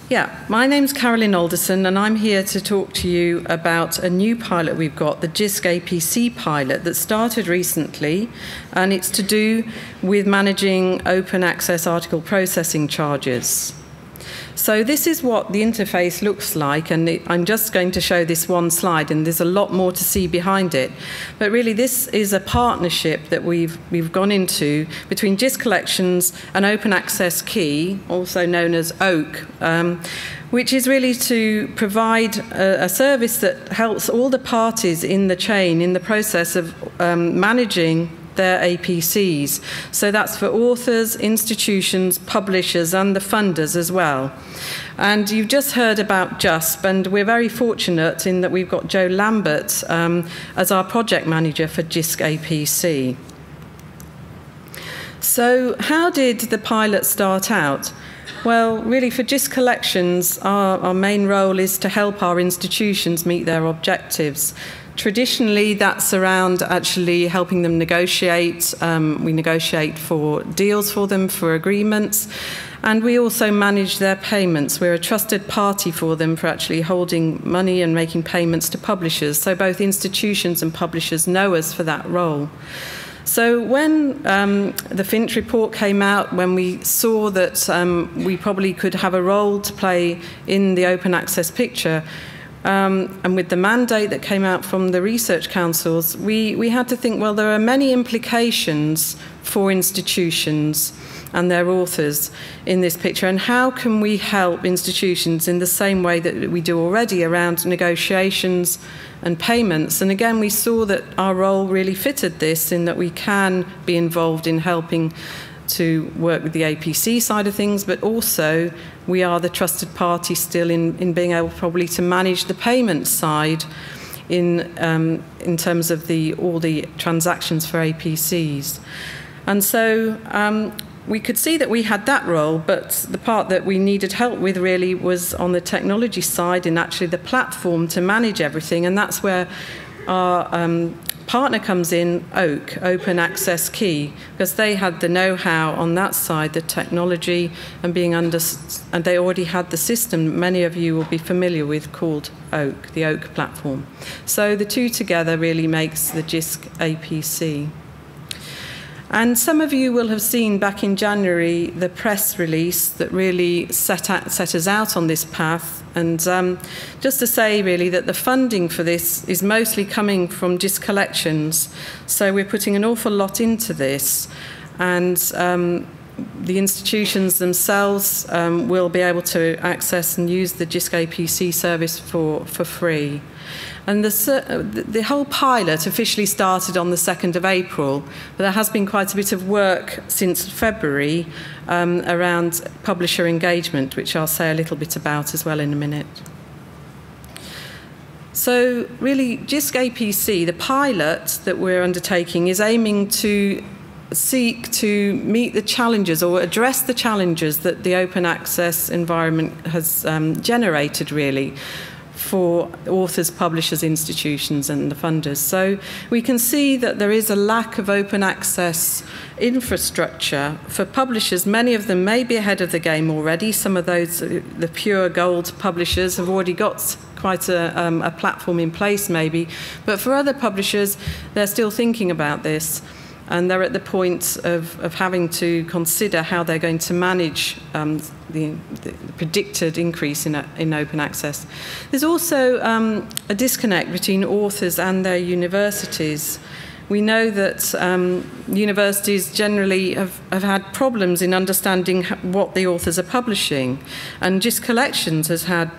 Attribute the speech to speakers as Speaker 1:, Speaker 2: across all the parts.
Speaker 1: Yeah, my name's Carolyn Alderson, and I'm here to talk to you about a new pilot we've got, the JISC APC pilot that started recently, and it's to do with managing open access article processing charges. So this is what the interface looks like, and I'm just going to show this one slide, and there's a lot more to see behind it. But really, this is a partnership that we've gone into between JISC Collections and Open Access Key, also known as OAK, which is really to provide a service that helps all the parties in the chain, in the process of managing their APCs. So that's for authors, institutions, publishers, and the funders as well. And you've just heard about JISC, and we're very fortunate in that we've got Joe Lambert as our project manager for JISC APC. So how did the pilot start out? Well, really, for JISC Collections, our main role is to help our institutions meet their objectives. Traditionally, that's around actually helping them negotiate. We negotiate for deals for them, for agreements, and we also manage their payments. We're a trusted party for them for actually holding money and making payments to publishers. So both institutions and publishers know us for that role. So when the Finch report came out, when we saw that we probably could have a role to play in the open access picture, and with the mandate that came out from the research councils, we had to think, well, there are many implications for institutions and their authors in this picture, and how can we help institutions in the same way that we do already around negotiations and payments? And again, we saw that our role really fitted this, in that we can be involved in helping to work with the APC side of things, but also we are the trusted party still in being able probably to manage the payment side in terms of all the transactions for APCs. And so we could see that we had that role, but the part that we needed help with really was on the technology side, and actually the platform to manage everything, and that's where our partner comes in, OAK, Open Access Key, because they had the know-how on that side, the technology, and and they already had the system many of you will be familiar with called OAK, the OAK platform. So the two together really makes the JISC APC. And some of you will have seen back in January the press release that really set us out on this path. And just to say, really, that the funding for this is mostly coming from JISC Collections. So we're putting an awful lot into this. And the institutions themselves will be able to access and use the JISC APC service for free. And the whole pilot officially started on the 2nd of April, but there has been quite a bit of work since February around publisher engagement, which I'll say a little bit about as well in a minute. So really, JISC APC, the pilot that we're undertaking, is aiming to seek to meet the challenges or address the challenges that the open access environment has generated, really, for authors, publishers, institutions, and the funders. So we can see that there is a lack of open access infrastructure for publishers. Many of them may be ahead of the game already. Some of those, the pure gold publishers, have already got quite a platform in place, maybe. But for other publishers, they're still thinking about this. And they're at the point of having to consider how they're going to manage the predicted increase in open access. There's also a disconnect between authors and their universities. We know that universities generally have had problems in understanding what the authors are publishing. And JISC Collections has had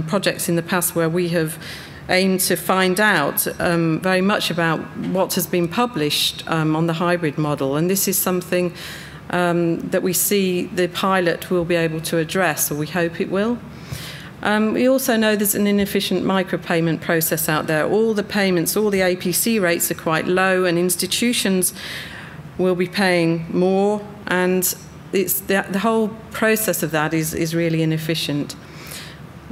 Speaker 1: projects in the past where we have aim to find out very much about what has been published on the hybrid model. And this is something that we see the pilot will be able to address, or we hope it will. We also know there's an inefficient micropayment process out there. All the payments, all the APC rates are quite low, and institutions will be paying more, and the whole process of that is really inefficient.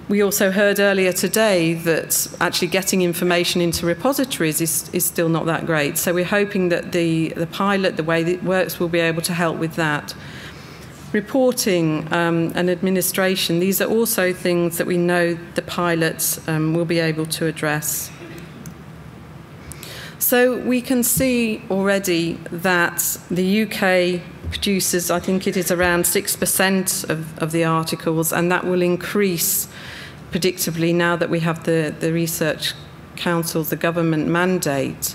Speaker 1: We also heard earlier today that actually getting information into repositories is still not that great. So we're hoping that the pilot, the way it works, will be able to help with that. reporting and administration, these are also things that we know the pilots will be able to address. So we can see already that the UK produces, I think it is around 6% of the articles, and that will increase predictably now that we have the Research Council, the government mandate.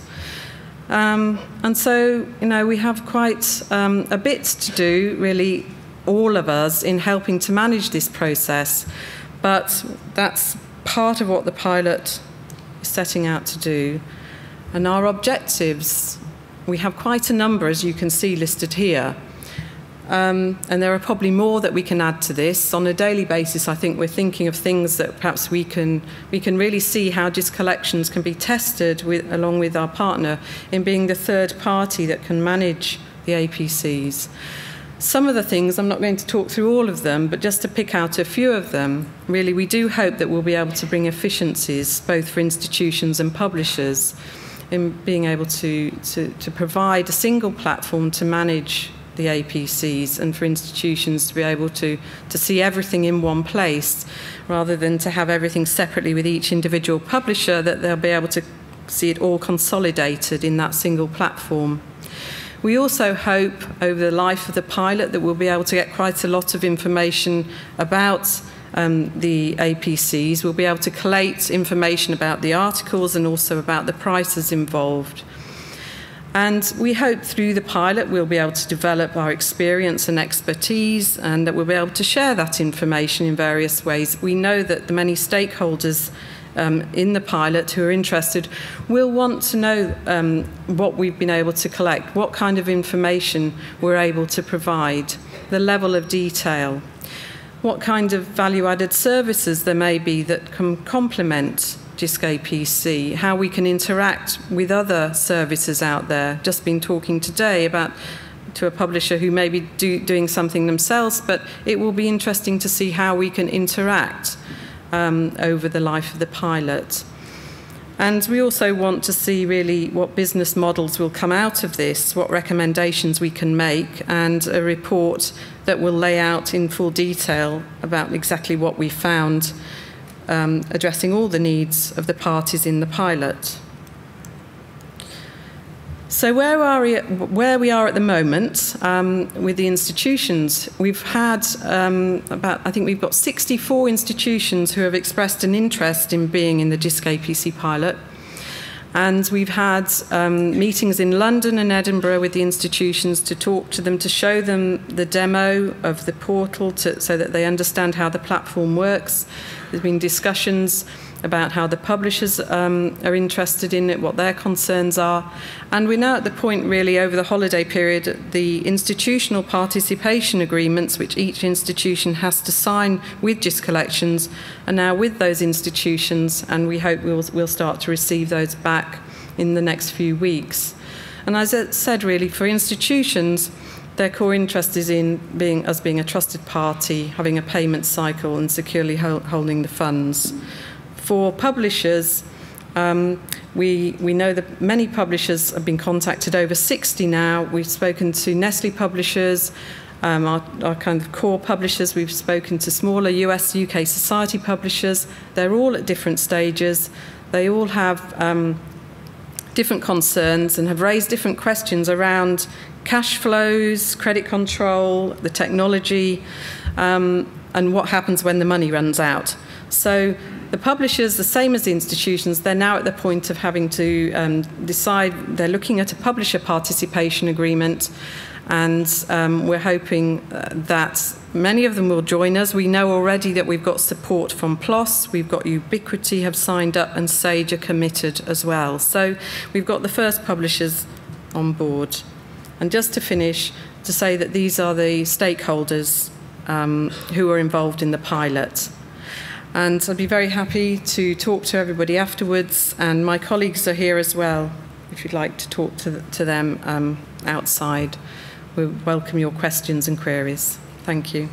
Speaker 1: And so, you know, we have quite a bit to do, really, all of us, in helping to manage this process. But that's part of what the pilot is setting out to do. And our objectives, we have quite a number, as you can see listed here. And there are probably more that we can add to this. On a daily basis, I think we're thinking of things that perhaps we can really see how JISC Collections can be tested along with our partner in being the third party that can manage the APCs. Some of the things, I'm not going to talk through all of them, but just to pick out a few of them, really we do hope that we'll be able to bring efficiencies both for institutions and publishers in being able to provide a single platform to manage the APCs, and for institutions to be able to see everything in one place rather than to have everything separately with each individual publisher, that they'll be able to see it all consolidated in that single platform. We also hope over the life of the pilot that we'll be able to get quite a lot of information about the APCs. We'll be able to collate information about the articles and also about the prices involved. And we hope through the pilot we'll be able to develop our experience and expertise, and that we'll be able to share that information in various ways. We know that the many stakeholders in the pilot who are interested will want to know what we've been able to collect, what kind of information we're able to provide, the level of detail, what kind of value-added services there may be that can complement JISC APC, how we can interact with other services out there. Just been talking today about to a publisher who may be doing something themselves, but it will be interesting to see how we can interact over the life of the pilot. And we also want to see really what business models will come out of this, what recommendations we can make, and a report that will lay out in full detail about exactly what we found, addressing all the needs of the parties in the pilot. So where we are at the moment with the institutions, we've had I think we've got 64 institutions who have expressed an interest in being in the JISC APC pilot. And we've had meetings in London and Edinburgh with the institutions to talk to them, to show them the demo of the portal so that they understand how the platform works. There's been discussions about how the publishers are interested in it, what their concerns are. And we're now at the point, really, over the holiday period, the institutional participation agreements, which each institution has to sign with JISC Collections, are now with those institutions, and we hope we'll start to receive those back in the next few weeks. And as I said, really, for institutions, their core interest is in being a trusted party, having a payment cycle, and securely holding the funds. For publishers, we know that many publishers have been contacted, over 60 now. We've spoken to Nestle publishers, our kind of core publishers. We've spoken to smaller US, UK society publishers. They're all at different stages. They all have different concerns and have raised different questions around cash flows, credit control, the technology, and what happens when the money runs out. So the publishers, the same as the institutions, they're now at the point of having to decide. They're looking at a publisher participation agreement, and we're hoping that many of them will join us. We know already that we've got support from PLOS, we've got Ubiquity have signed up, and Sage are committed as well. So we've got the first publishers on board. And just to finish, to say that these are the stakeholders who are involved in the pilot. And I'd be very happy to talk to everybody afterwards, and my colleagues are here as well, if you'd like to talk to them outside. We welcome your questions and queries. Thank you.